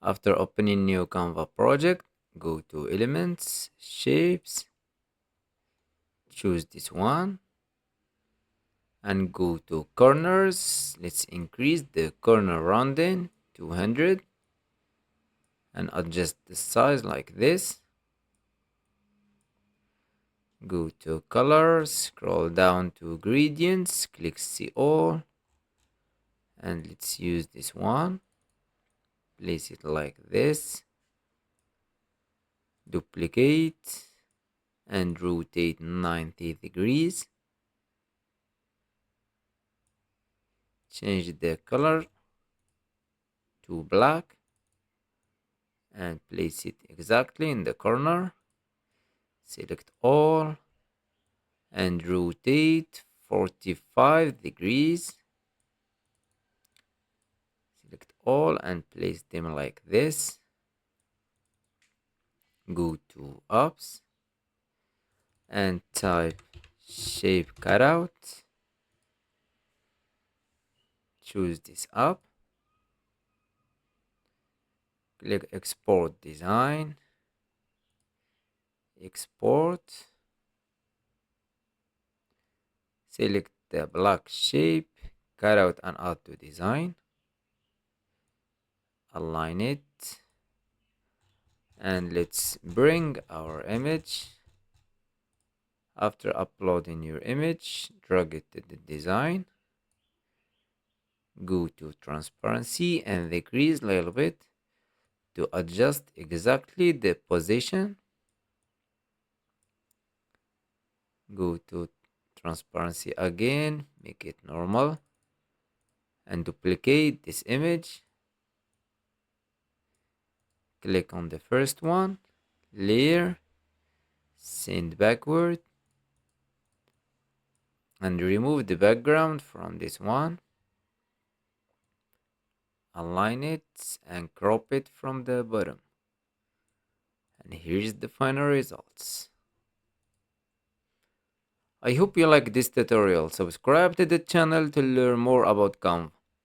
After opening new Canva project, go to Elements, Shapes, choose this one, and go to Corners. Let's increase the corner rounding to 100 and adjust the size like this. Go to Colors, scroll down to Gradients, click See All, and let's use this one. Place it like this. Duplicate and rotate 90 degrees. Change the color to black and place it exactly in the corner. Select all and rotate 45 degrees. Select all and place them like this. Go to Apps and type Shape Cutout. Choose this app. Click Export Design. Export. Select the black shape, cutout and add to design. Align it. And let's bring our image. After uploading your image, drag it to the design. Go to transparency and decrease a little bit to adjust exactly the position. Go to transparency again, make it normal, and duplicate this image. Click on the first one, layer, send backward, and remove the background from this one. Align it and crop it from the bottom. And here's the final results. I hope you like this tutorial. Subscribe to the channel to learn more about Canva.